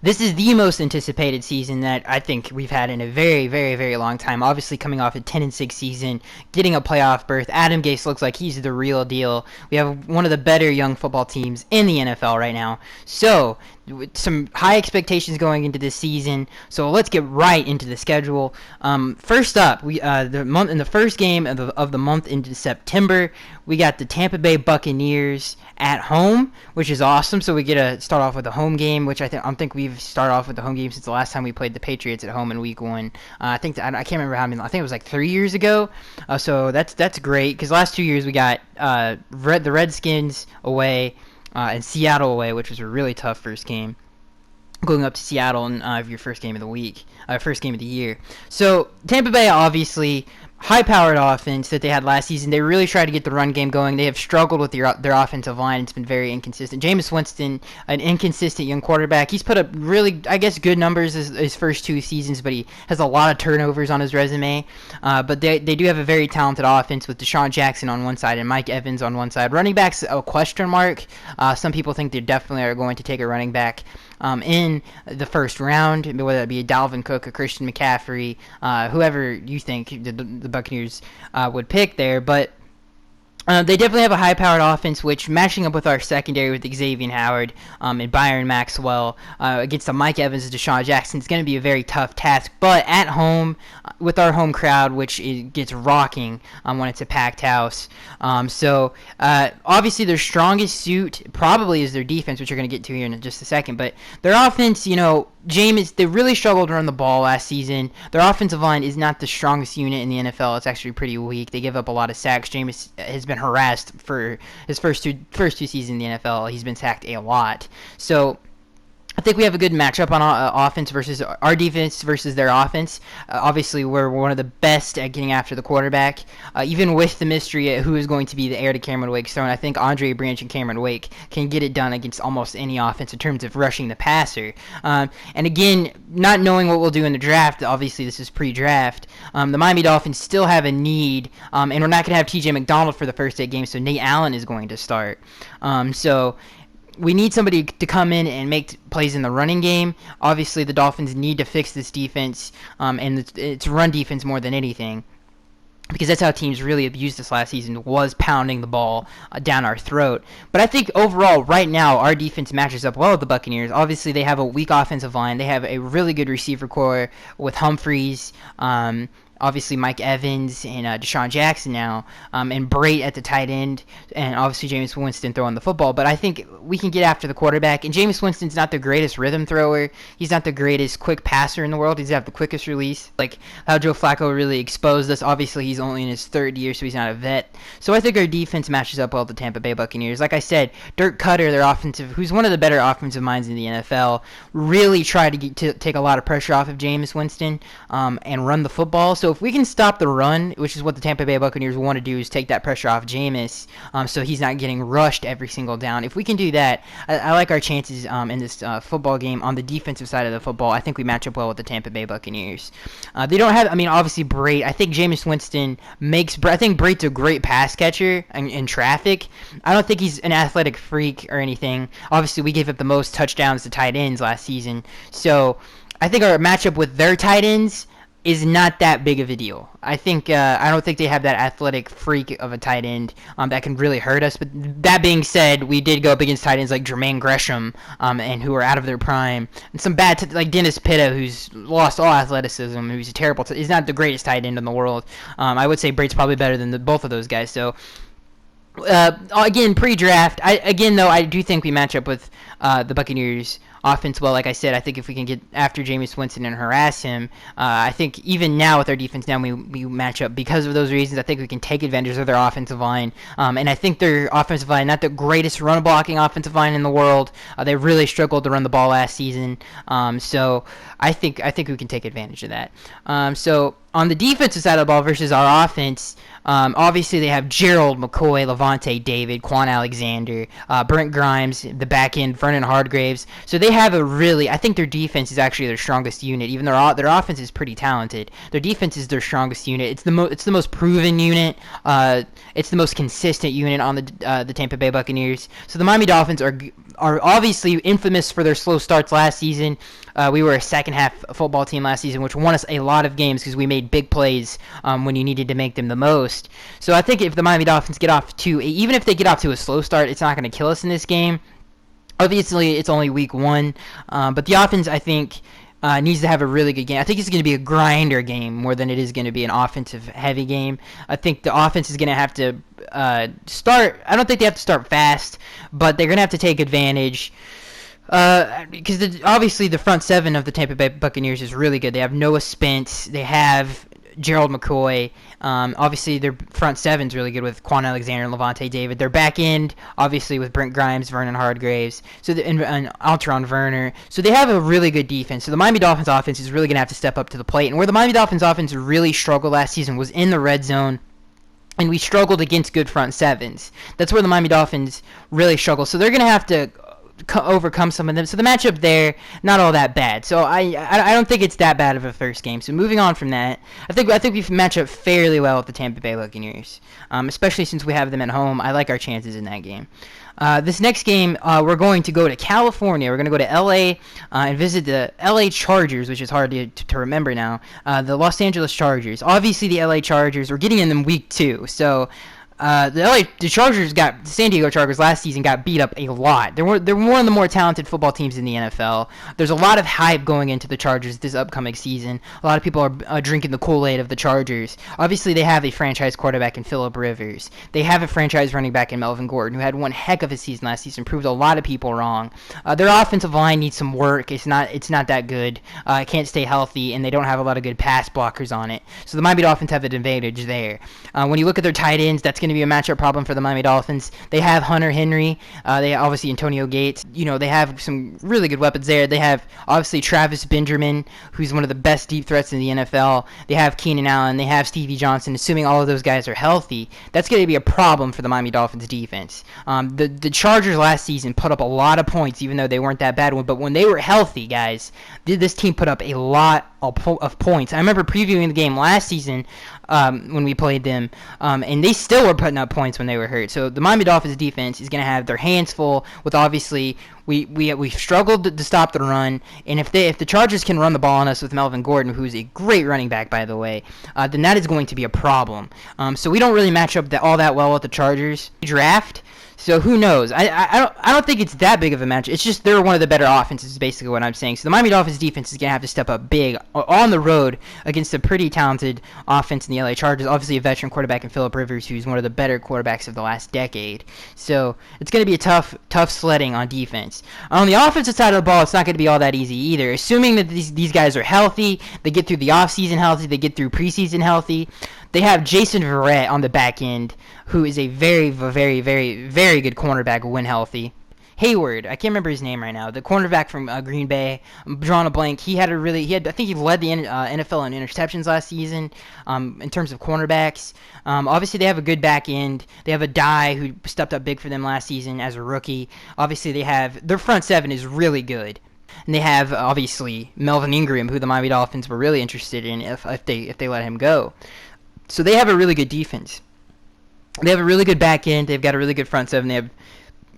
This is the most anticipated season that I think we've had in a very, very, very long time. Obviously, coming off a 10-6 season, getting a playoff berth. Adam Gase looks like he's the real deal. We have one of the better young football teams in the NFL right now. So, with some high expectations going into this season. So let's get right into the schedule. First up, we in the first game of the month into September, we got the Tampa Bay Buccaneers at home, which is awesome. So we get to start off with a home game, which I think we've started off with the home game since the last time we played the Patriots at home in Week 1. I can't remember how many. I think it was like 3 years ago. So that's great because last 2 years we got the Redskins away. And Seattle away, which was a really tough first game. Going up to Seattle in your first game of the week, first game of the year. So Tampa Bay, obviously, high-powered offense that they had last season. They really tried to get the run game going. They have struggled with their offensive line. It's been very inconsistent. Jameis Winston, an inconsistent young quarterback. He's put up really, I guess, good numbers his first 2 seasons, but he has a lot of turnovers on his resume. But they do have a very talented offense with Deshaun Jackson on one side and Mike Evans on one side. Running back's a question mark. Some people think they definitely are going to take a running back in the first round, whether it be a Dalvin Cook, a Christian McCaffrey, whoever you think the Buccaneers would pick there. But they definitely have a high-powered offense, which matching up with our secondary with Xavier Howard and Byron Maxwell against the Mike Evans and Deshaun Jackson, it's going to be a very tough task. But at home, with our home crowd, which gets rocking when it's a packed house. So obviously their strongest suit probably is their defense, which we're going to get to here in just a second. But their offense, Jameis, they really struggled to run the ball last season. Their offensive line is not the strongest unit in the NFL. It's actually pretty weak. They give up a lot of sacks. Jameis has been harassed for his first two seasons in the NFL. He's been sacked a lot. So I think we have a good matchup on offense versus our defense versus their offense. Obviously, we're one of the best at getting after the quarterback, even with the mystery of who is going to be the heir to Cameron Wake's throne. I think Andre Branch and Cameron Wake can get it done against almost any offense in terms of rushing the passer. And again, not knowing what we'll do in the draft, obviously this is pre-draft, the Miami Dolphins still have a need, and we're not going to have TJ McDonald for the first 8 games, so Nate Allen is going to start. So we need somebody to come in and make plays in the running game. Obviously, the Dolphins need to fix this defense, and it's run defense more than anything, because that's how teams really abused us last season, was pounding the ball down our throat. But I think overall, right now, our defense matches up well with the Buccaneers. Obviously, they have a weak offensive line. They have a really good receiver core with Humphreys, obviously Mike Evans and Deshaun Jackson now, and Brait at the tight end, and obviously Jameis Winston throwing the football. But I think we can get after the quarterback, and Jameis Winston's not the greatest rhythm thrower. He's not the greatest quick passer in the world. He's got the quickest release, like how Joe Flacco really exposed us. Obviously, he's only in his 3rd year, so he's not a vet. So I think our defense matches up well with the Tampa Bay Buccaneers. Like I said, Dirk Cutter, who's one of the better offensive minds in the NFL, really tried to take a lot of pressure off of Jameis Winston and run the football. So if we can stop the run, which is what the Tampa Bay Buccaneers want to do, is take that pressure off Jameis, so he's not getting rushed every single down. If we can do that, I like our chances in this football game on the defensive side of the football. I think we match up well with the Tampa Bay Buccaneers. They don't have, obviously Brait. I think Jameis Winston I think Brait's a great pass catcher in traffic. I don't think he's an athletic freak or anything. Obviously, we gave up the most touchdowns to tight ends last season, so I think our matchup with their tight ends is not that big of a deal. I don't think they have that athletic freak of a tight end that can really hurt us. But that being said, we did go up against tight ends like Jermaine Gresham and who are out of their prime, and some bad like Dennis Pitta, who's lost all athleticism, who's a terrible. He's not the greatest tight end in the world. I would say Brait's probably better than both of those guys. So again, pre-draft, I do think we match up with the Buccaneers offense well. Like I said, I think if we can get after Jameis Winston and harass him, I think even now with our defense down, we match up because of those reasons. I think we can take advantage of their offensive line, and I think their offensive line, not the greatest run blocking offensive line in the world. They really struggled to run the ball last season, so I think we can take advantage of that. So on the defensive side of the ball versus our offense, obviously they have Gerald McCoy, Levante David, Quan Alexander, Brent Grimes, the back end, Vernon Hardgraves. So they have I think their defense is actually their strongest unit. Even though their offense is pretty talented, their defense is their strongest unit. It's the most proven unit. It's the most consistent unit on the Tampa Bay Buccaneers. So the Miami Dolphins are are obviously infamous for their slow starts last season. We were a second-half football team last season, which won us a lot of games because we made big plays when you needed to make them the most. So I think if the Miami Dolphins even if they get off to a slow start, it's not going to kill us in this game. Obviously, it's only week 1, but the offense, I think, needs to have a really good game. I think it's going to be a grinder game more than it is going to be an offensive-heavy game. I think the offense is going to have to start. I don't think they have to start fast, but they're going to have to take advantage. Because obviously the front seven of the Tampa Bay Buccaneers is really good. They have Noah Spence. They have Gerald McCoy. Obviously, their front seven's really good with Quan Alexander and Levante David. Their back end, obviously, with Brent Grimes, Vernon Hardgraves, and Alteron Werner. So they have a really good defense. So the Miami Dolphins offense is really going to have to step up to the plate. And where the Miami Dolphins offense really struggled last season was in the red zone. And we struggled against good front sevens. That's where the Miami Dolphins really struggle. So they're going to have to overcome some of them. So the matchup there, not all that bad. So I don't think it's that bad of a first game. So moving on from that, I think we match up fairly well with the Tampa Bay Buccaneers, especially since we have them at home. I like our chances in that game. This next game, we're going to go to California. We're going to go to L.A. And visit the L.A. Chargers, which is hard to remember now. The Los Angeles Chargers. Obviously, the L.A. Chargers, we're getting in them week 2. So the San Diego Chargers last season got beat up a lot. They're one of the more talented football teams in the NFL. There's a lot of hype going into the Chargers this upcoming season. A lot of people are drinking the Kool-Aid of the Chargers. Obviously, they have a franchise quarterback in Phillip Rivers. They have a franchise running back in Melvin Gordon, who had one heck of a season last season, proved a lot of people wrong. Their offensive line needs some work. It's not that good. It can't stay healthy, and they don't have a lot of good pass blockers on it. So the Miami Dolphins have an advantage there. When you look at their tight ends, that's going to be a matchup problem for the Miami Dolphins. They have Hunter Henry. They obviously Antonio Gates. They have some really good weapons there. They have obviously Travis Benjamin, who's one of the best deep threats in the NFL. They have Keenan Allen. They have Stevie Johnson. Assuming all of those guys are healthy, that's going to be a problem for the Miami Dolphins defense. The Chargers last season put up a lot of points, even though they weren't that bad. But when they were healthy, guys, this team put up a lot of points. I remember previewing the game last season when we played them, and they still were putting up points when they were hurt. So the Miami Dolphins defense is going to have their hands full with obviously we've struggled to stop the run, and if the Chargers can run the ball on us with Melvin Gordon, who's a great running back by the way, then that is going to be a problem. So we don't really match up all that well with the Chargers draft. So who knows? I don't think it's that big of a match. It's just they're one of the better offenses, is basically what I'm saying. So the Miami Dolphins defense is going to have to step up big on the road against a pretty talented offense in the LA Chargers. Obviously a veteran quarterback in Phillip Rivers, who's one of the better quarterbacks of the last decade. So it's going to be a tough sledding on defense. On the offensive side of the ball, it's not going to be all that easy either. Assuming that these guys are healthy, they get through the offseason healthy, they get through preseason healthy. They have Jason Verrett on the back end, who is a very, very, very, very good cornerback when healthy. Hayward, I can't remember his name right now. The cornerback from Green Bay. I'm drawing a blank. I think he led the NFL in interceptions last season in terms of cornerbacks. Obviously, they have a good back end. They have a Dye who stepped up big for them last season as a rookie. Obviously, their front seven is really good. And they have, obviously, Melvin Ingram, who the Miami Dolphins were really interested in if they let him go. So they have a really good defense. They have a really good back end. They've got a really good front seven. They have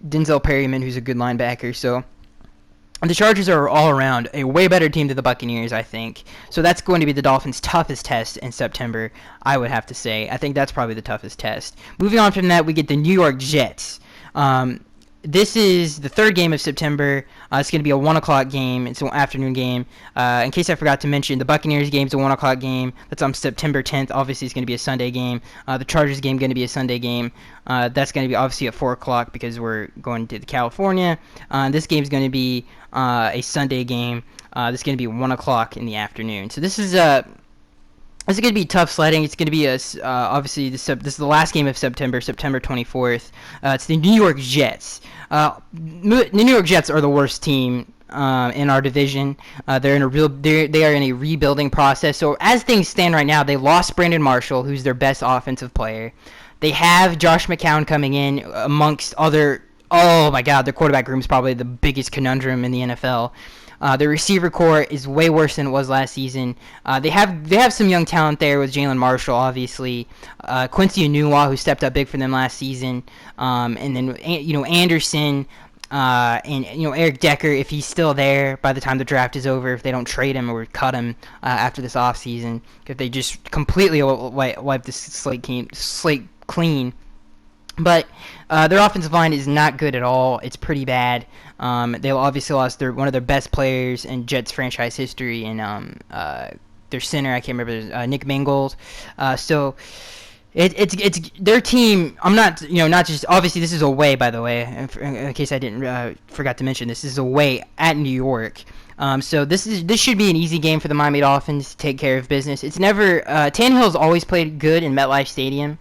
Denzel Perryman, who's a good linebacker. So the Chargers are all around a way better team than the Buccaneers, I think. So that's going to be the Dolphins' toughest test in September, I would have to say. I think that's probably the toughest test. Moving on from that, we get the New York Jets. This is the third game of September. It's going to be a 1 o'clock game. It's an afternoon game. In case I forgot to mention, the Buccaneers game is a 1 o'clock game. That's on September 10th. Obviously, it's going to be a Sunday game. The Chargers game going to be a Sunday game. That's going to be obviously at 4 o'clock because we're going to California. This game is going to be a Sunday game. This is going to be 1 o'clock in the afternoon. So this is going to be tough sledding. It's going to be obviously this is the last game of September 24th. It's the New York Jets. The New York Jets are the worst team in our division. They are in a rebuilding process. So as things stand right now, they lost Brandon Marshall, who's their best offensive player. They have Josh McCown coming in amongst other. Oh my God, their quarterback room is probably the biggest conundrum in the NFL. The receiver core is way worse than it was last season. They have some young talent there with Jalen Marshall, obviously. Quincy Enunwa, who stepped up big for them last season. And then, Anderson. And Eric Decker, if he's still there by the time the draft is over, if they don't trade him or cut him after this offseason, if they just completely wipe the slate clean. But their offensive line is not good at all. It's pretty bad. They obviously lost one of their best players in Jets franchise history, and their center, I can't remember, Nick Mangold. So it's their team. I'm not not just obviously this is away, by the way, in case I didn't forgot to mention this is away at New York. So this should be an easy game for the Miami Dolphins to take care of business. It's never Tannehill's always played good in MetLife Stadium.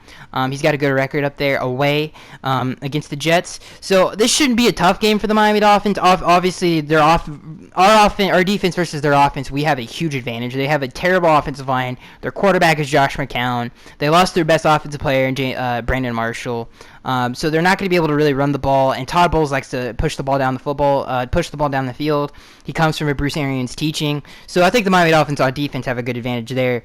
He's got a good record up there away against the Jets. So this shouldn't be a tough game for the Miami Dolphins. Obviously, our defense versus their offense, we have a huge advantage. They have a terrible offensive line. Their quarterback is Josh McCown. They lost their best offensive player in Brandon Marshall. So they're not going to be able to really run the ball. And Todd Bowles likes to push the ball down the field. He comes from a Bruce Arians teaching. So I think the Miami Dolphins on defense have a good advantage there.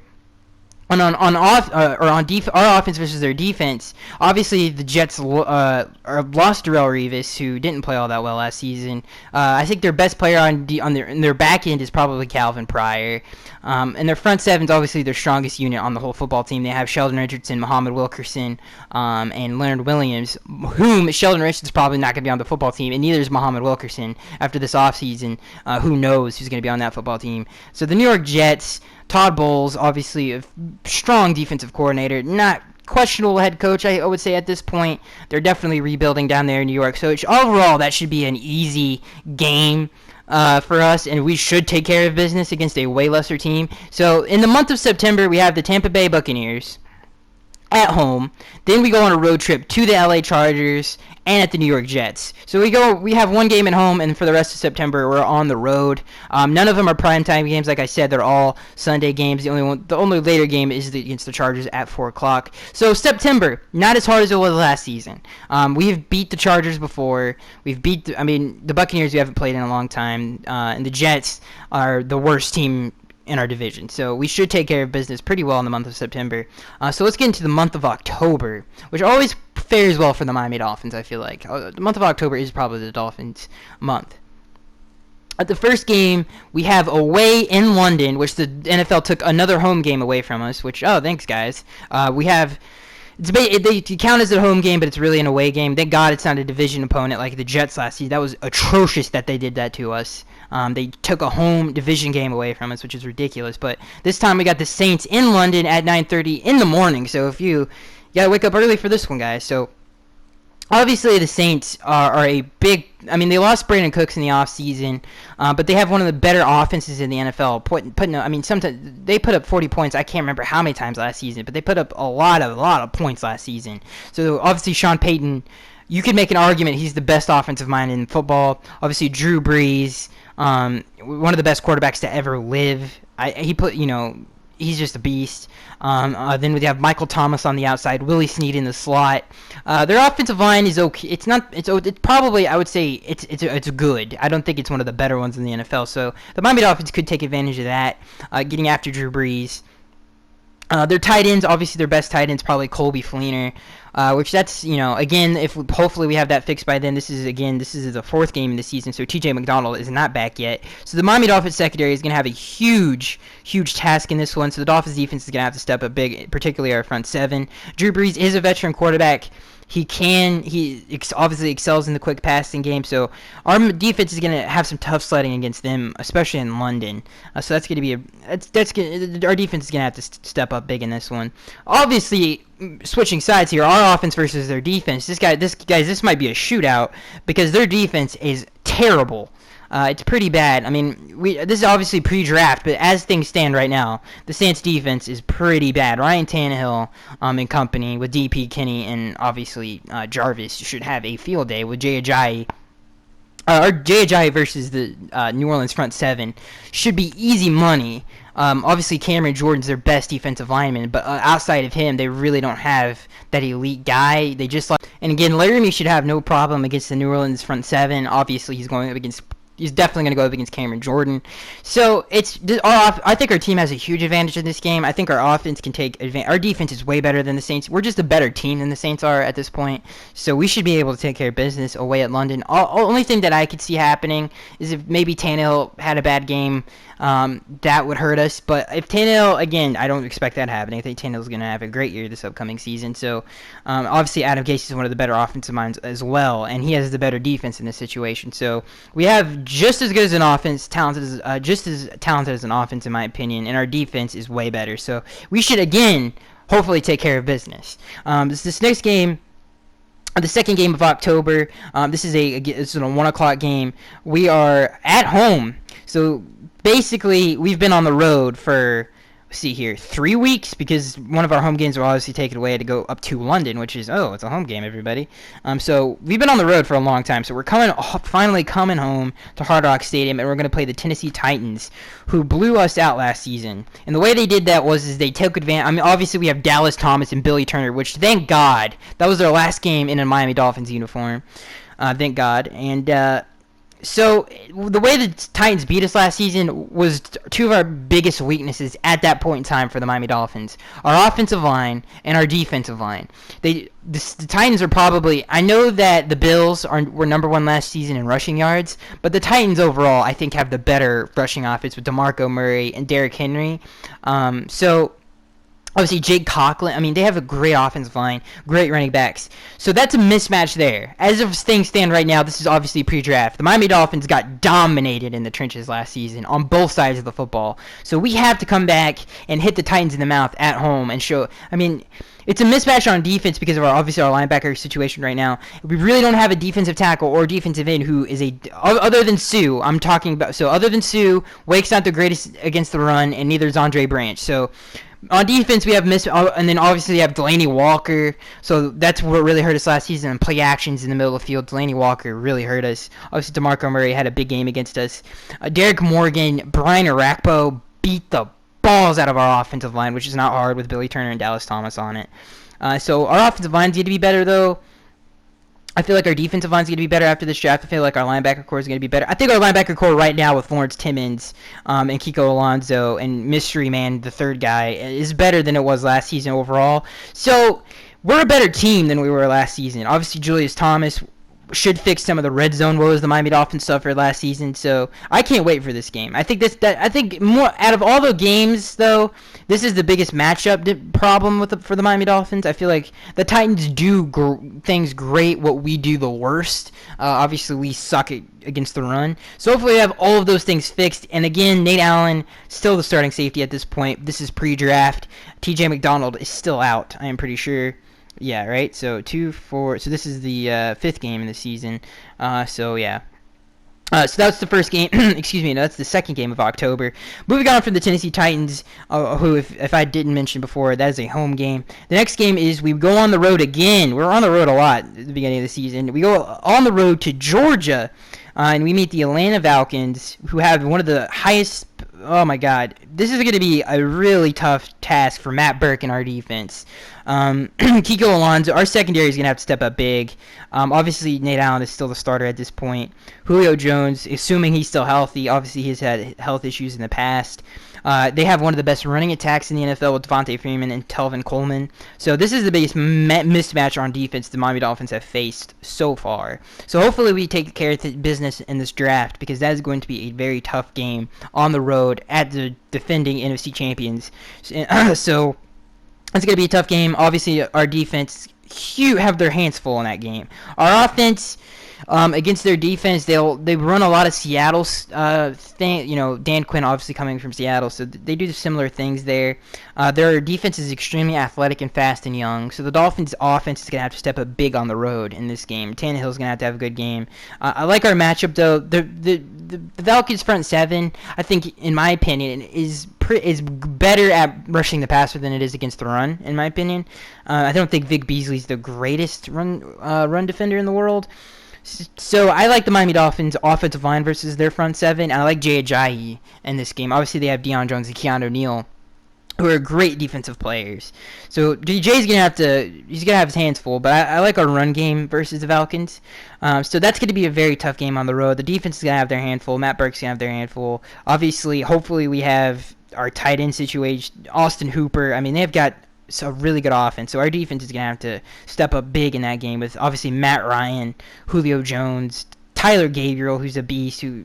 And our offense versus their defense, obviously the Jets lost Darrelle Revis, who didn't play all that well last season. I think their best player in their back end is probably Calvin Pryor. And their front seven is obviously their strongest unit on the whole football team. They have Sheldon Richardson, Muhammad Wilkerson, and Leonard Williams, whom Sheldon Richardson's probably not going to be on the football team, and neither is Muhammad Wilkerson after this offseason. Who knows who's going to be on that football team. So the New York Jets, Todd Bowles, obviously a strong defensive coordinator, not questionable head coach, I would say at this point. They're definitely rebuilding down there in New York. So overall, that should be an easy game for us, and we should take care of business against a way lesser team. So in the month of September, we have the Tampa Bay Buccaneers at home. Then we go on a road trip to the LA Chargers and at the New York Jets. So we have one game at home, and for the rest of September, we're on the road. None of them are primetime games. Like I said, they're all Sunday games. The only later game is against the Chargers at 4 o'clock. So September, not as hard as it was last season. We've beat the Chargers before. The Buccaneers we haven't played in a long time, and the Jets are the worst team in our division. So we should take care of business pretty well in the month of September. So let's get into the month of October, which always fares well for the Miami Dolphins, I feel like. The month of October is probably the Dolphins' month. At the first game, we have away in London, which the NFL took another home game away from us, which, thanks, guys. They count as a home game, but it's really an away game. Thank God it's not a division opponent like the Jets last season. That was atrocious that they did that to us. They took a home division game away from us, which is ridiculous. But this time we got the Saints in London at 9:30 in the morning. So if you got to wake up early for this one, guys. So obviously the Saints are a big... they lost Brandon Cooks in the offseason, but they have one of the better offenses in the NFL. Sometimes they put up 40 points. I can't remember how many times last season, but they put up a lot of points last season. So obviously Sean Payton, you could make an argument he's the best offensive mind in football. Obviously Drew Brees, one of the best quarterbacks to ever live. He's just a beast. Then we have Michael Thomas on the outside, Willie Snead in the slot. Their offensive line is okay. It's probably, I would say it's good. I don't think it's one of the better ones in the NFL. So the Miami Dolphins could take advantage of that, getting after Drew Brees. Their tight ends, obviously their best tight end's probably Colby Fleener, which that's, again, hopefully we have that fixed by then. This is the fourth game in the season, so TJ McDonald is not back yet. So the Miami Dolphins secondary is going to have a huge task in this one, so the Dolphins defense is going to have to step up big, particularly our front seven. Drew Brees is a veteran quarterback. He obviously excels in the quick passing game, so our defense is going to have some tough sledding against them, especially in London. So that's going to be our defense is going to have to step up big in this one. Obviously, switching sides here, our offense versus their defense. This might be a shootout because their defense is terrible. It's pretty bad. This is obviously pre-draft, but as things stand right now, the Saints defense is pretty bad. Ryan Tannehill and company with DP Kinney and obviously Jarvis should have a field day with Jay Ajayi. Jay Ajayi versus the New Orleans front seven should be easy money. Obviously, Cameron Jordan's their best defensive lineman, but outside of him, they really don't have that elite guy. And again, Laramie should have no problem against the New Orleans front seven. Obviously, he's going up against he's definitely going to go up against Cameron Jordan. So I think our team has a huge advantage in this game. I think our offense can take advantage. Our defense is way better than the Saints. We're just a better team than the Saints are at this point. So we should be able to take care of business away at London. Only thing that I could see happening is if maybe Tannehill had a bad game. That would hurt us. But if Tannehill, again, I don't expect that happening. I think Tannehill's going to have a great year this upcoming season. So obviously Adam Gase is one of the better offensive minds as well, and he has the better defense in this situation. So we have just as good as an offense, just as talented as an offense in my opinion, and our defense is way better. So we should again hopefully take care of business. This next game. The second game of October. This is a 1:00 game. We are at home. So basically, we've been on the road for, let's see here, 3 weeks, because one of our home games will obviously take it away to go up to London, which is, it's a home game, everybody. So we've been on the road for a long time. So we're finally coming home to Hard Rock Stadium, and we're going to play the Tennessee Titans, who blew us out last season. And the way they did that was they took advantage. I mean, obviously we have Dallas Thomas and Billy Turner, which thank God that was their last game in a Miami Dolphins uniform. Thank God. And so the way the Titans beat us last season was two of our biggest weaknesses at that point in time for the Miami Dolphins: our offensive line and our defensive line. The Titans are probably, I know that the Bills were number one last season in rushing yards, but the Titans overall I think have the better rushing offense with DeMarco Murray and Derrick Henry. So obviously, Jake Conklin, I mean, they have a great offensive line, great running backs. So that's a mismatch there. As of things stand right now, this is obviously pre-draft. The Miami Dolphins got dominated in the trenches last season on both sides of the football. So we have to come back and hit the Titans in the mouth at home and show, I mean, it's a mismatch on defense because of our linebacker situation right now. We really don't have a defensive tackle or defensive end who is other than Sue, I'm talking about, so other than Sue, Wake's not the greatest against the run, and neither is Andre Branch. So on defense, we have and then obviously we have Delaney Walker. So that's what really hurt us last season. And play actions in the middle of the field, Delaney Walker really hurt us. Obviously, DeMarco Murray had a big game against us. Derek Morgan, Brian Arakpo beat the balls out of our offensive line, which is not hard with Billy Turner and Dallas Thomas on it. So our offensive lines need to be better, though. I feel like our defensive line is going to be better after this draft. I feel like our linebacker core is going to be better. I think our linebacker core right now with Lawrence Timmons and Kiko Alonso and Mystery Man, the third guy, is better than it was last season overall. So we're a better team than we were last season. Obviously, Julius Thomas should fix some of the red zone woes the Miami Dolphins suffered last season. So I can't wait for this game. I think more out of all the games though, this is the biggest matchup problem for the Miami Dolphins. I feel like the Titans do things great, what we do the worst. Obviously, we suck against the run. So hopefully we have all of those things fixed. And again, Nate Allen, still the starting safety at this point. This is pre-draft. TJ McDonald is still out, I am pretty sure. Yeah, right? So 2-4. So this is the fifth game in the season. So yeah. So that's the first game. Excuse me. No, that's the second game of October. Moving on from the Tennessee Titans, who, if I didn't mention before, that is a home game. The next game is we go on the road again. We're on the road a lot at the beginning of the season. We go on the road to Georgia, and we meet the Atlanta Falcons, who have one of the highest. Oh my God, this is going to be a really tough task for Matt Burke and our defense. Kiko Alonso, our secondary is going to have to step up big. Obviously, Nate Allen is still the starter at this point. Julio Jones, assuming he's still healthy, obviously he's had health issues in the past. They have one of the best running attacks in the NFL with Devontae Freeman and Telvin Coleman. So this is the biggest mismatch on defense the Miami Dolphins have faced so far. So hopefully we take care of business in this draft, because that is going to be a very tough game on the road at the defending NFC champions. So it's going to be a tough game. Obviously, our defense have their hands full in that game. Our offense, against their defense, they run a lot of Seattle thing. You know, Dan Quinn obviously coming from Seattle, so they do similar things there. Their defense is extremely athletic and fast and young, so the Dolphins' offense is going to have to step up big on the road in this game. Tannehill's going to have a good game. I like our matchup, though. The Falcons' front seven, I think, in my opinion, is better at rushing the passer than it is against the run, in my opinion. I don't think Vic Beasley's the greatest run defender in the world. So I like the Miami Dolphins' offensive line versus their front seven, and I like Jay Ajayi in this game. Obviously, they have Deion Jones and Keanu Neal. who are great defensive players. So DJ's he's gonna have his hands full, but I like our run game versus the Falcons. So that's gonna be a very tough game on the road. The defense is gonna have their handful. Matt Burke's gonna have their handful. Obviously, hopefully we have our tight end situation, Austin Hooper. I mean, they've got a really good offense. So our defense is gonna have to step up big in that game with obviously Matt Ryan, Julio Jones, Tyler Gabriel, who's a beast, who,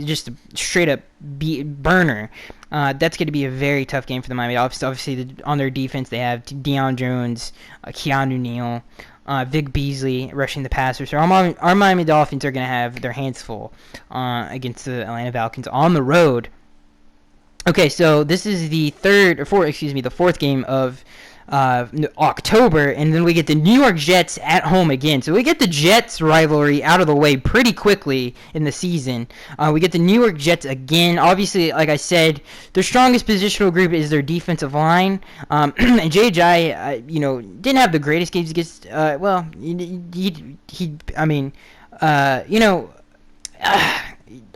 just a straight up burner. That's going to be a very tough game for the Miami Dolphins. Obviously, on their defense, they have Deion Jones, Keanu Neal, Vic Beasley rushing the passer. So our Miami Dolphins are going to have their hands full against the Atlanta Falcons on the road. Okay, so this is the fourth game of October, and then we get the New York Jets at home again. So we get the Jets rivalry out of the way pretty quickly in the season. We get the New York Jets again. Obviously, like I said, their strongest positional group is their defensive line. And J.J., didn't have the greatest games against.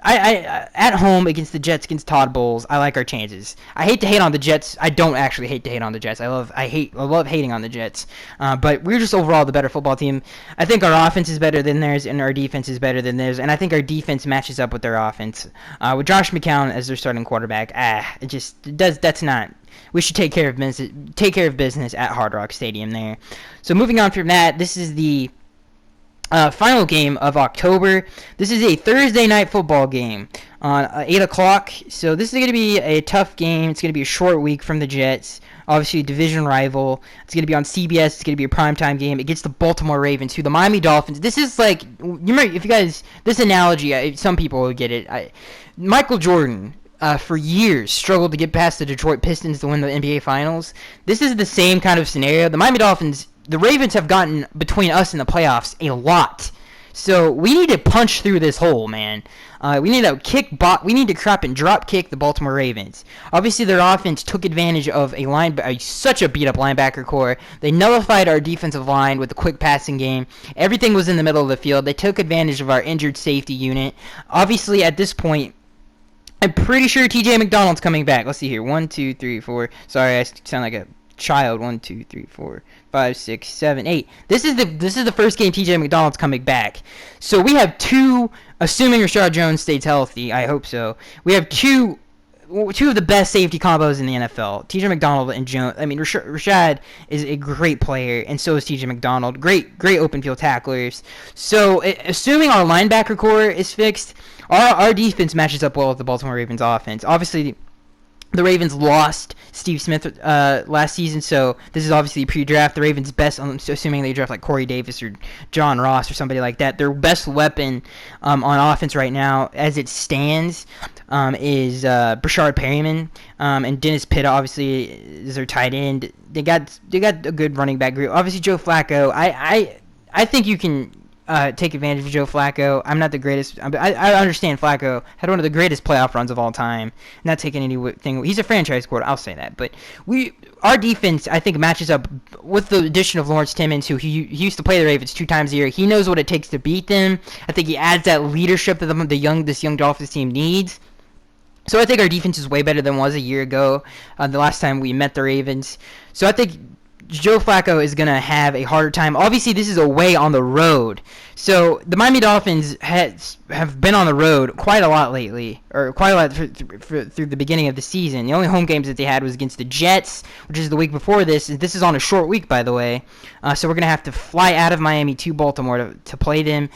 I at home against the Jets, against Todd Bowles, I like our chances. I hate to hate on the Jets. I don't actually hate to hate on the Jets. I love hating on the Jets. But we're just overall the better football team. I think our offense is better than theirs, and our defense is better than theirs. And I think our defense matches up with their offense. With Josh McCown as their starting quarterback, it does. That's not. We should take care of business at Hard Rock Stadium there. So moving on from that, this is the final game of October. This is a Thursday night football game on 8 o'clock. So this is going to be a tough game. It's going to be a short week from the Jets. Obviously, a division rival. It's going to be on CBS. It's going to be a primetime game against the Baltimore Ravens, who the Miami Dolphins. This is like, you remember, if you guys, this analogy, some people will get it. Michael Jordan, for years, struggled to get past the Detroit Pistons to win the NBA Finals. This is the same kind of scenario. The Miami Dolphins, the Ravens have gotten between us and the playoffs a lot. So we need to punch through this hole, man. We need to crap and drop kick the Baltimore Ravens. Obviously, their offense took advantage of such a beat up linebacker core. They nullified our defensive line with a quick passing game. Everything was in the middle of the field. They took advantage of our injured safety unit. Obviously, at this point, I'm pretty sure TJ McDonald's coming back. Let's see here. 1, 2, 3, 4. Sorry, I sound like a child. 1, 2, 3, 4, 5, 6, 7, 8. This is the first game TJ McDonald's coming back. So we have two, assuming Rashad Jones stays healthy. I hope so. We have two of the best safety combos in the NFL. TJ McDonald and Jones. I mean, Rashad is a great player, and so is TJ McDonald. Great open field tacklers. So assuming our linebacker core is fixed, our defense matches up well with the Baltimore Ravens offense. Obviously, the Ravens lost Steve Smith last season, so this is obviously pre-draft. The Ravens' best, assuming they draft like Corey Davis or John Ross or somebody like that, their best weapon on offense right now, as it stands, is Brashard Perryman, and Dennis Pitta obviously is their tight end. They got a good running back group. Obviously, Joe Flacco. I think you can take advantage of Joe Flacco. I'm not the greatest. I understand Flacco had one of the greatest playoff runs of all time. Not taking anything. He's a franchise quarterback. I'll say that. But our defense, I think, matches up with the addition of Lawrence Timmons, who he used to play the Ravens 2 times a year. He knows what it takes to beat them. I think he adds that leadership that this young Dolphins team needs. So I think our defense is way better than it was a year ago, the last time we met the Ravens. So I think Joe Flacco is going to have a harder time. Obviously, this is away on the road. So the Miami Dolphins have been on the road quite a lot lately, or quite a lot through the beginning of the season. The only home games that they had was against the Jets, which is the week before this. This is on a short week, by the way. So we're going to have to fly out of Miami to Baltimore to play them.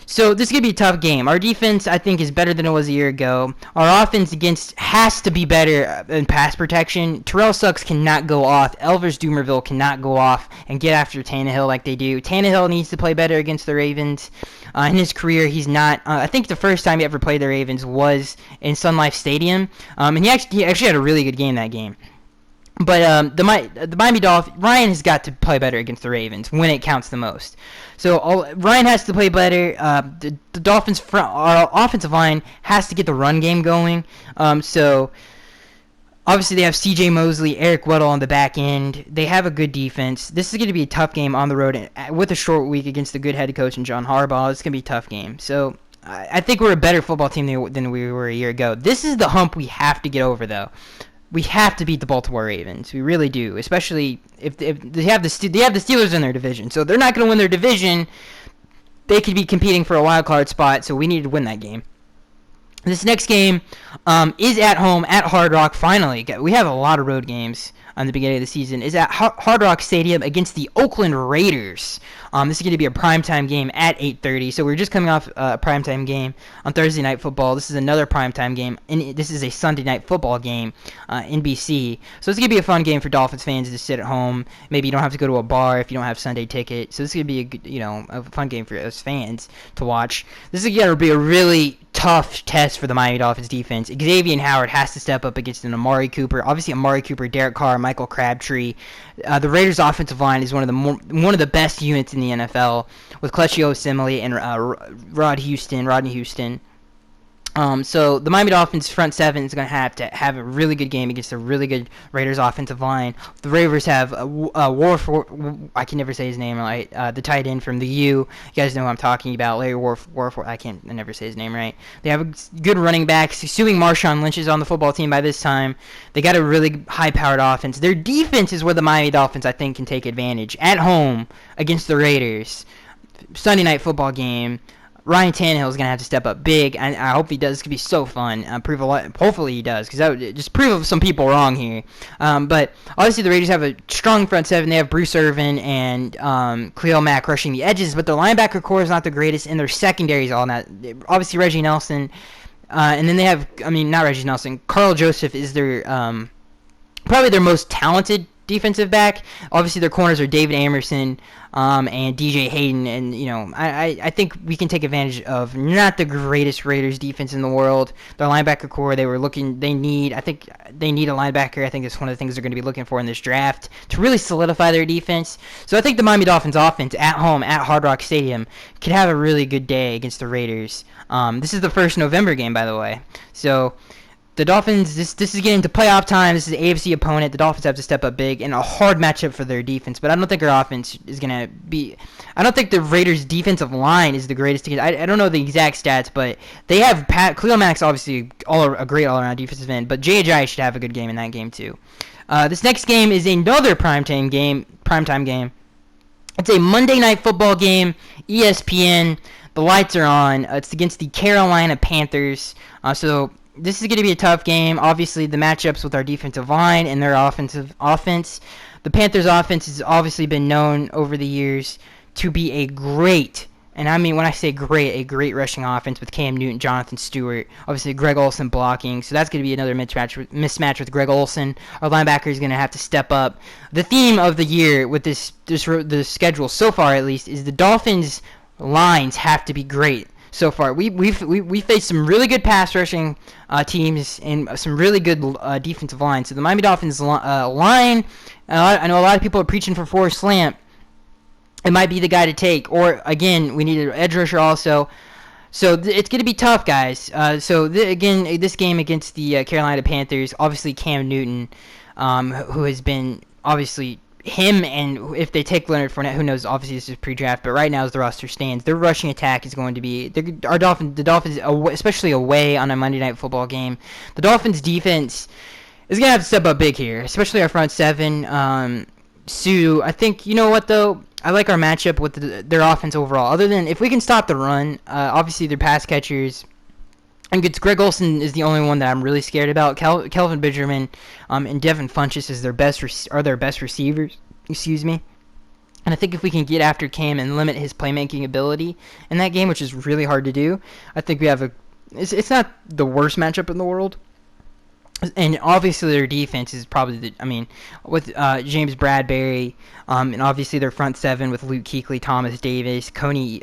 So this is going to be a tough game. Our defense, I think, is better than it was a year ago. Our offense has to be better in pass protection. Terrell Suggs cannot go off. Elvis Dumervil cannot go off and get after Tannehill like they do. Tannehill needs to play better against the Ravens. In his career, he's not. I think the first time he ever played the Ravens was in Sun Life Stadium. And he actually had a really good game that game. But the Miami Dolphins, Ryan has got to play better against the Ravens when it counts the most. So Ryan has to play better. The Dolphins' our offensive line has to get the run game going. So obviously they have C.J. Mosley, Eric Weddle on the back end. They have a good defense. This is going to be a tough game on the road with a short week against a good head coach and John Harbaugh. It's going to be a tough game. So I think we're a better football team than we were a year ago. This is the hump we have to get over, though. We have to beat the Baltimore Ravens. We really do, especially if they have the Steelers in their division. So they're not going to win their division. They could be competing for a wild card spot, so we need to win that game. This next game is at home at Hard Rock. Finally, we have a lot of road games on the beginning of the season. Is at Hard Rock Stadium against the Oakland Raiders. This is going to be a primetime game at 8:30. So we're just coming off a primetime game on Thursday Night Football. This is another primetime game, and this is a Sunday Night Football game, NBC. So it's going to be a fun game for Dolphins fans to sit at home. Maybe you don't have to go to a bar if you don't have Sunday ticket. So this is going to be a good, a fun game for us fans to watch. This is going to be a really tough test for the Miami Dolphins defense. Xavier Howard has to step up against an Amari Cooper. Obviously, Amari Cooper, Derek Carr, Michael Crabtree. The Raiders' offensive line is one of the best units in the NFL, with Clutchy Osemele and Rodney Houston. So the Miami Dolphins front seven is going to have a really good game against a really good Raiders offensive line. The Raiders have I can never say his name right. The tight end from the U. You guys know who I'm talking about. Larry Warford. I never say his name right. They have a good running back. Assuming Marshawn Lynch is on the football team by this time, they got a really high-powered offense. Their defense is where the Miami Dolphins, I think, can take advantage. At home against the Raiders. Sunday Night Football game. Ryan Tannehill is going to have to step up big, and I hope he does. It's going to be so fun. Hopefully he does, because that would just prove some people wrong here. But obviously the Raiders have a strong front seven. They have Bruce Irvin and Khalil Mack rushing the edges, but their linebacker core is not the greatest, and their secondary is all that. Obviously Reggie Nelson, and then they have, not Reggie Nelson, Carl Joseph is their probably their most talented defensive back. Obviously their corners are David Amerson and DJ Hayden, and I think we can take advantage of not the greatest Raiders defense in the world. Their linebacker core, they need a linebacker. I think it's one of the things they're going to be looking for in this draft to really solidify their defense. So I think the Miami Dolphins offense at home at Hard Rock Stadium could have a really good day against the Raiders. This is the first November game, by the way. So the Dolphins, this is getting to playoff time. This is an AFC opponent. The Dolphins have to step up big in a hard matchup for their defense. But I don't think our offense is going to be... I don't think the Raiders' defensive line is the greatest. I don't know the exact stats, but they have... Khalil Mack's obviously a great all-around defensive end, but J.J. should have a good game in that game too. This next game is another primetime game. It's a Monday Night Football game, ESPN. The lights are on. It's against the Carolina Panthers. This is going to be a tough game. Obviously, the matchups with our defensive line and their offense. The Panthers' offense has obviously been known over the years to be a great, and I mean when I say great, a great rushing offense with Cam Newton, Jonathan Stewart, obviously Greg Olsen blocking. So that's going to be another mismatch with Greg Olsen. Our linebacker is going to have to step up. The theme of the year with the schedule so far, at least, is the Dolphins' lines have to be great. So far, we faced some really good pass rushing teams and some really good defensive lines. So the Miami Dolphins line, I know a lot of people are preaching for Forrest Lamp. It might be the guy to take. Or, again, we need an edge rusher also. So it's going to be tough, guys. This game against the Carolina Panthers, obviously Cam Newton, who has been obviously... him, and if they take Leonard Fournette, who knows? Obviously, this is pre-draft, but right now as the roster stands, their rushing attack is going to be the Dolphins, especially away on a Monday Night Football game. The Dolphins' defense is going to have to step up big here, especially our front seven. I think, you know what, though? I like our matchup with their offense overall. Other than if we can stop the run, obviously their pass catchers. And Greg Olsen is the only one that I'm really scared about. Kelvin Benjamin and Devin Funchess is their best receivers. Excuse me. And I think if we can get after Cam and limit his playmaking ability in that game, which is really hard to do, I think we have it's not the worst matchup in the world. And obviously their defense is probably with James Bradbury, and obviously their front seven with Luke Kuechly, Thomas Davis, K'Wan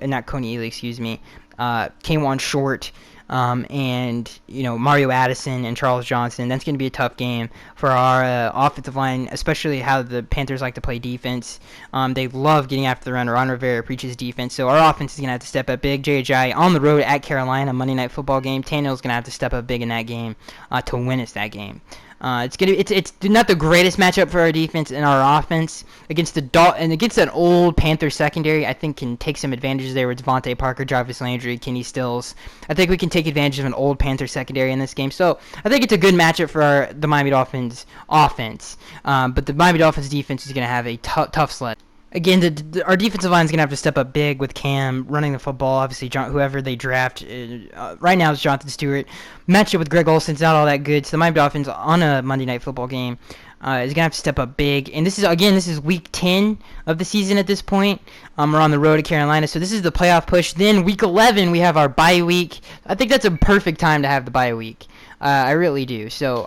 Short, and Mario Addison and Charles Johnson. That's going to be a tough game for our offensive line, especially how the Panthers like to play defense. They love getting after the run. Ron Rivera preaches defense, so our offense is going to have to step up big. J.J. on the road at Carolina, Monday Night Football game. Tannehill's going to have to step up big in that game to win us that game. It's not the greatest matchup for our defense and our offense against against an old Panthers secondary. I think can take some advantages there with Devontae Parker, Jarvis Landry, Kenny Stills. I think we can take advantage of an old Panther secondary in this game. So I think it's a good matchup for the Miami Dolphins offense. But the Miami Dolphins defense is going to have a tough sled. Again, our defensive line is going to have to step up big with Cam running the football. Obviously, whoever they draft right now is Jonathan Stewart. Matchup with Greg Olsen's not all that good. So the Miami Dolphins on a Monday Night Football game is going to have to step up big. And this is week 10 of the season at this point. We're on the road to Carolina, so this is the playoff push. Then week 11, we have our bye week. I think that's a perfect time to have the bye week. I really do. So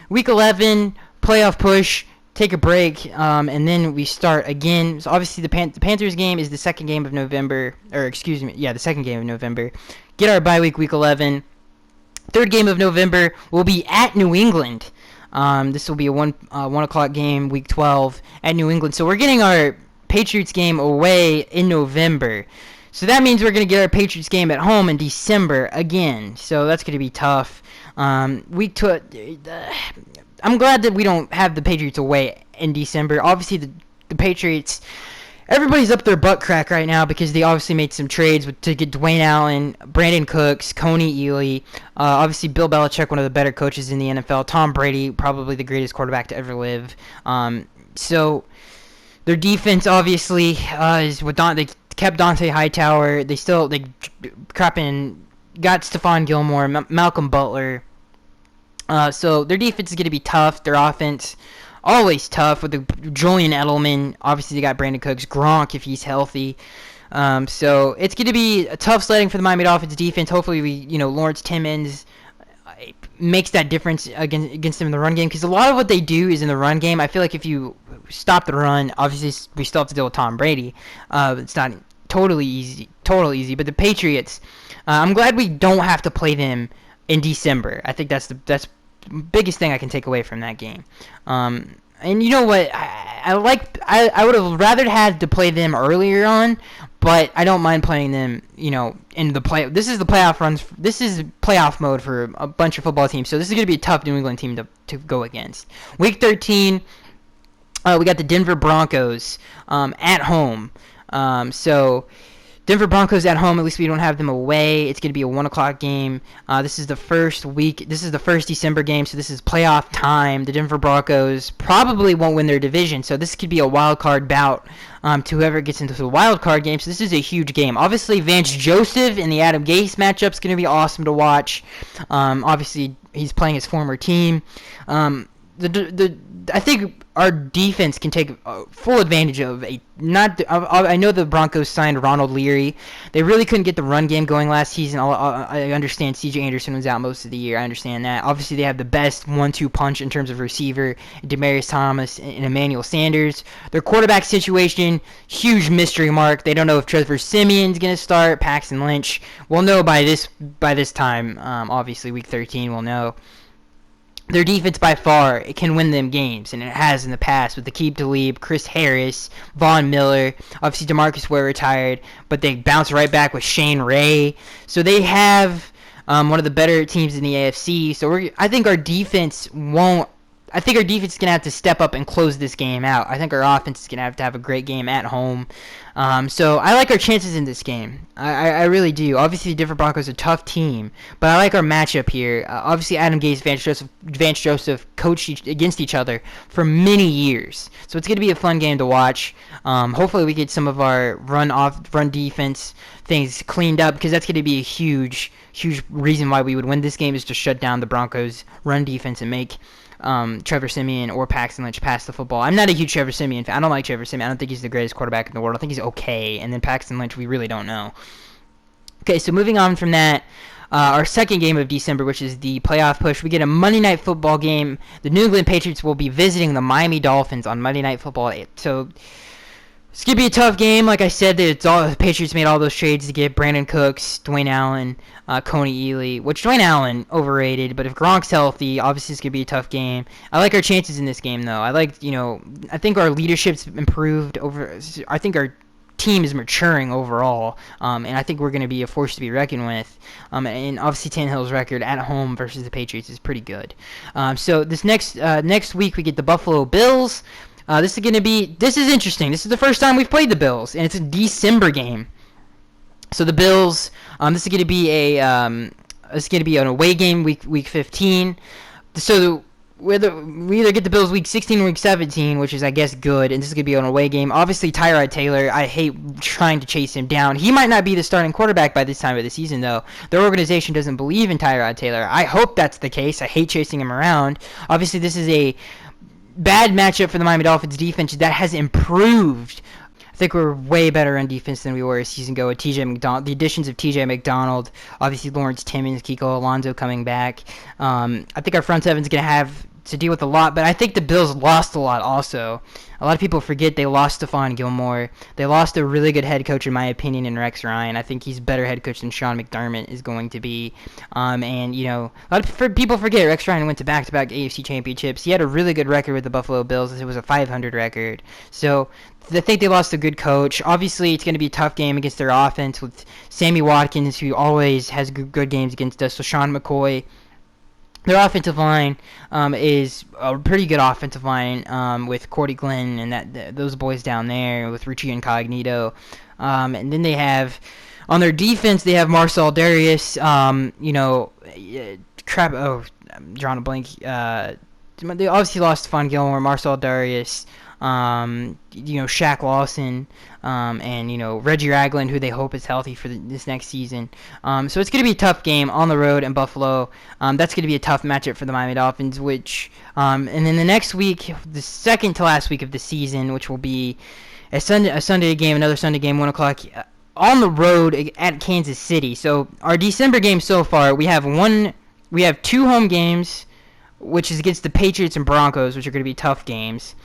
week 11 playoff push. Take a break, and then we start again. So obviously the Panthers game is the second game of November, the second game of November. Get our bye week 11. Third game of November will be at New England. This will be a 1 o'clock game, week 12 at New England. So we're getting our Patriots game away in November. So that means we're going to get our Patriots game at home in December again. So that's going to be tough. Week 2. I'm glad that we don't have the Patriots away in December. Obviously, the Patriots, everybody's up their butt crack right now because they obviously made some trades to get Dwayne Allen, Brandon Cooks, Coney Ely. Obviously, Bill Belichick, one of the better coaches in the NFL. Tom Brady, probably the greatest quarterback to ever live. So their defense obviously is what they kept Dante Hightower. They got Stephon Gilmore, Malcolm Butler. So their defense is going to be tough. Their offense, always tough with Julian Edelman. Obviously, they got Brandon Cooks, Gronk if he's healthy. So it's going to be a tough sledding for the Miami Dolphins defense. Hopefully, Lawrence Timmons makes that difference against them in the run game. Because a lot of what they do is in the run game. I feel like if you stop the run, obviously we still have to deal with Tom Brady. It's not totally easy. But the Patriots, I'm glad we don't have to play them in December. I think that's biggest thing I can take away from that game. And you know what? I would have rather had to play them earlier on, but I don't mind playing them, in the play. This is the playoff runs. This is playoff mode for a bunch of football teams. So this is going to be a tough New England team to go against. Week 13, we got the Denver Broncos at home. So Denver Broncos at home. At least we don't have them away. It's going to be a 1 o'clock game. This is the first week. This is the first December game, so this is playoff time. The Denver Broncos probably won't win their division, so this could be a wild card bout to whoever gets into the wild card game. So this is a huge game. Obviously, Vance Joseph in the Adam Gase matchup is going to be awesome to watch. Obviously, he's playing his former team. I think our defense can take full advantage of I know the Broncos signed Ronald Leary. They really couldn't get the run game going last season. I understand C.J. Anderson was out most of the year. I understand that. Obviously, they have the best 1-2 punch in terms of receiver, Demaryius Thomas and Emmanuel Sanders. Their quarterback situation, huge mystery mark. They don't know if Trevor Siemian's going to start. Paxton Lynch. We'll know by this time. Obviously, week 13, we'll know. Their defense, by far, it can win them games, and it has in the past with Aqib Talib, Chris Harris, Von Miller. Obviously, DeMarcus Ware retired, but they bounce right back with Shane Ray. So they have one of the better teams in the AFC. So I think our defense is going to have to step up and close this game out. I think our offense is going to have a great game at home. So I like our chances in this game. I really do. Obviously, the Denver Broncos are a tough team, but I like our matchup here. Obviously, Adam Gase, Vance Joseph coached against each other for many years. So it's going to be a fun game to watch. Hopefully, we get some of our run defense things cleaned up, because that's going to be a huge reason why we would win this game, is to shut down the Broncos' run defense and make Trevor Siemian or Paxton Lynch pass the football. I'm not a huge Trevor Siemian fan. I don't like Trevor Siemian. I don't think he's the greatest quarterback in the world. I think he's okay. And then Paxton Lynch, we really don't know. Okay, so moving on from that, our second game of December, which is the playoff push, we get a Monday Night Football game. The New England Patriots will be visiting the Miami Dolphins on Monday Night Football. So it's going to be a tough game. Like I said, the Patriots made all those trades to get Brandon Cooks, Dwayne Allen, Coney Ely, which Dwayne Allen, overrated, but if Gronk's healthy, obviously it's going to be a tough game. I like our chances in this game, though. I think our leadership's improved I think our team is maturing overall, and I think we're going to be a force to be reckoned with. And obviously Tannehill's record at home versus the Patriots is pretty good. So this next week we get the Buffalo Bills. This is interesting. This is the first time we've played the Bills, and it's a December game. So the Bills, this is going to be an away game, week 15. So we either get the Bills week 16 or week 17, which is, I guess, good, and this is going to be an away game. Obviously, Tyrod Taylor, I hate trying to chase him down. He might not be the starting quarterback by this time of the season, though. Their organization doesn't believe in Tyrod Taylor. I hope that's the case. I hate chasing him around. Obviously, this is a bad matchup for the Miami Dolphins defense that has improved. I think we're way better on defense than we were a season ago with T.J. McDonald. The additions of T.J. McDonald, obviously Lawrence Timmons, Kiko Alonso coming back. I think our front seven's going to have to deal with a lot, but I think the Bills lost a lot also. A lot of people forget they lost Stephon Gilmore. They lost a really good head coach, in my opinion, in Rex Ryan. I think he's a better head coach than Sean McDermott is going to be. And, a lot of people forget Rex Ryan went to back-to-back AFC championships. He had a really good record with the Buffalo Bills. It was a 500 record. So I think they lost a good coach. Obviously, it's going to be a tough game against their offense with Sammy Watkins, who always has good games against us. So Sean McCoy. Their offensive line is a pretty good offensive line with Cordy Glenn and those boys down there with Richie Incognito. And then they have, on their defense, they have Marcel Darius, I'm drawing a blank. They obviously lost Stephon Gilmore, Marcel Darius, Shaq Lawson, and Reggie Ragland, who they hope is healthy for this next season. So it's going to be a tough game on the road in Buffalo. That's going to be a tough matchup for the Miami Dolphins. And then the next week, the second to last week of the season, which will be a Sunday game, another Sunday game, 1:00 on the road at Kansas City. So our December game so far, we have two home games, which is against the Patriots and Broncos, which are going to be tough games.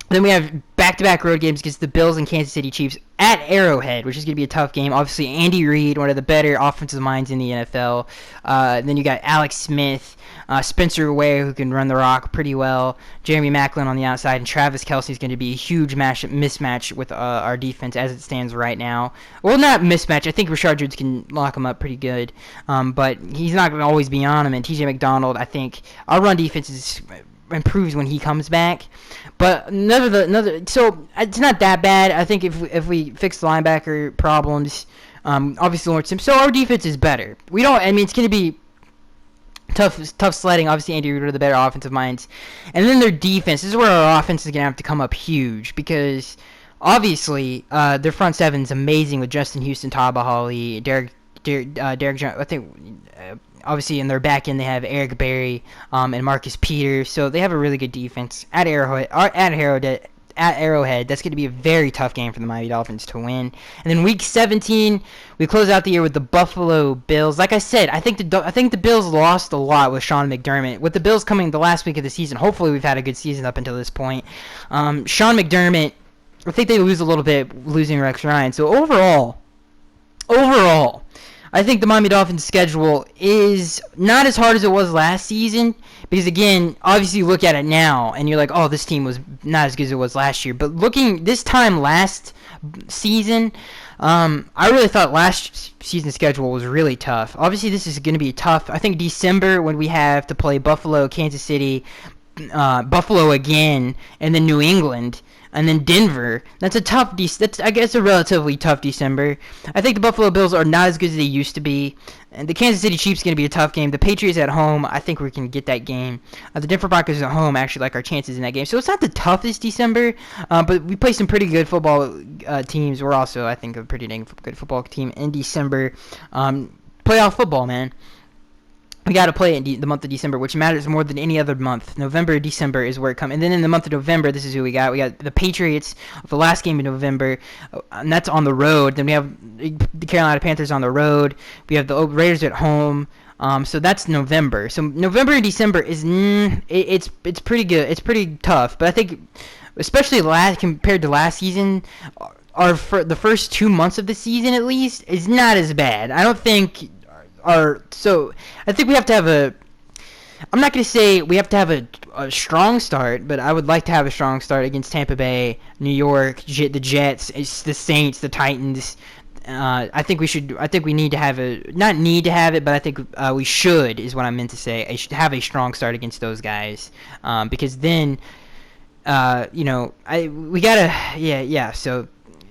Then we have back-to-back road games against the Bills and Kansas City Chiefs at Arrowhead, which is going to be a tough game. Obviously, Andy Reid, one of the better offensive minds in the NFL. Then you got Alex Smith, Spencer Ware, who can run the rock pretty well, Jeremy Maclin on the outside, and Travis Kelce is going to be a huge mismatch with our defense as it stands right now. Well, not mismatch. I think Rashard Jones can lock him up pretty good, but he's not going to always be on him. And T.J. McDonald, I think our run defense improves when he comes back. But so it's not that bad. I think if we fix the linebacker problems, obviously Lawrence Timmons, so our defense is better. It's going to be tough sledding. Obviously Andy Reid are the better offensive minds, and then their defense. This is where our offense is going to have to come up huge because obviously their front seven is amazing with Justin Houston, Taba Hawley, Derek Jones. I think. Obviously, in their back end, they have Eric Berry and Marcus Peters, so they have a really good defense at Arrowhead. That's going to be a very tough game for the Miami Dolphins to win. And then Week 17, we close out the year with the Buffalo Bills. Like I said, I think the Bills lost a lot with Sean McDermott. With the Bills coming the last week of the season, hopefully we've had a good season up until this point. Sean McDermott, I think they lose a little bit losing Rex Ryan. So overall, I think the Miami Dolphins schedule is not as hard as it was last season because, again, obviously you look at it now and you're like, oh, this team was not as good as it was last year. But looking this time last season, I really thought last season's schedule was really tough. Obviously, this is going to be tough. I think December when we have to play Buffalo, Kansas City, Buffalo again, and then New England. And then Denver. That's I guess a relatively tough December. I think the Buffalo Bills are not as good as they used to be. And the Kansas City Chiefs is going to be a tough game. The Patriots at home, I think we can get that game. The Denver Broncos at home, actually like our chances in that game. So it's not the toughest December, but we play some pretty good football teams. We're also, I think, a pretty dang good football team in December. Playoff football, man. We got to play in the month of December, which matters more than any other month. November, December is where it comes. And then in the month of November, this is who we got. We got the Patriots, the last game in November, and that's on the road. Then we have the Carolina Panthers on the road. We have the Raiders at home. So that's November. So November and December is it's pretty good. It's pretty tough. But I think, especially compared to last season, the first 2 months of the season at least is not as bad. I don't think. So I think we have to have I'm not going to say we have to have a strong start, but I would like to have a strong start against Tampa Bay, New York, the Jets, the Saints, the Titans. I think we should. I think we need to have not need to have it, but I think we should is what I meant to say. I should have a strong start against those guys, because then, we gotta, yeah. So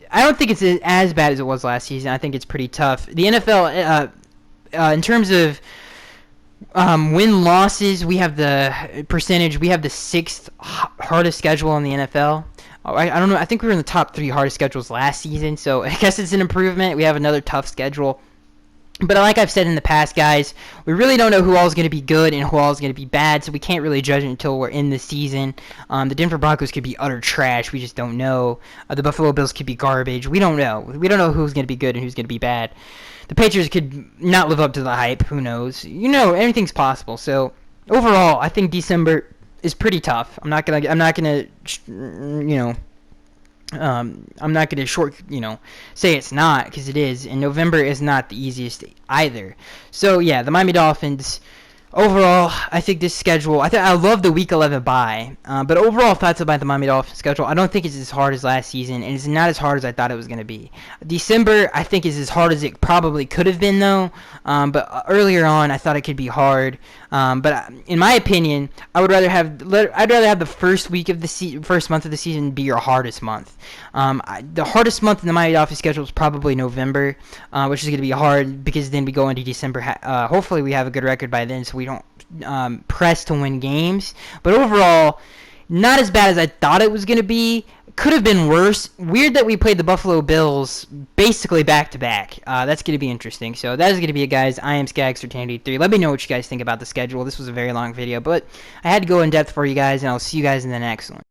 I don't think it's as bad as it was last season. I think it's pretty tough. The NFL, in terms of win losses, we have the percentage. We have the sixth hardest schedule in the NFL. I don't know. I think we were in the top 3 hardest schedules last season, so I guess it's an improvement. We have another tough schedule. But like I've said in the past, guys, we really don't know who all is going to be good and who all is going to be bad, so we can't really judge it until we're in the season. The Denver Broncos could be utter trash. We just don't know. The Buffalo Bills could be garbage. We don't know. We don't know who's going to be good and who's going to be bad. The Patriots could not live up to the hype. Who knows? Anything's possible. So overall, I think December is pretty tough. I'm not gonna say it's not, because it is, and November is not the easiest either. So yeah, the Miami Dolphins. Overall, I think this schedule. I love the Week 11 bye, but overall thoughts about the Miami Dolphins schedule. I don't think it's as hard as last season, and it's not as hard as I thought it was going to be. December, I think, is as hard as it probably could have been, though. But earlier on, I thought it could be hard. But in my opinion, I'd rather have the first week of the first month of the season be your hardest month. The hardest month in the Miami Dolphins schedule is probably November, which is going to be hard because then we go into December. Hopefully, we have a good record by then, so we don't press to win games. But overall, not as bad as I thought it was going to be. Could have been worse. Weird that we played the Buffalo Bills basically back-to-back. That's going to be interesting. So that is going to be it, guys. I am Skagster1083. Let me know what you guys think about the schedule. This was a very long video, but I had to go in depth for you guys, and I'll see you guys in the next one.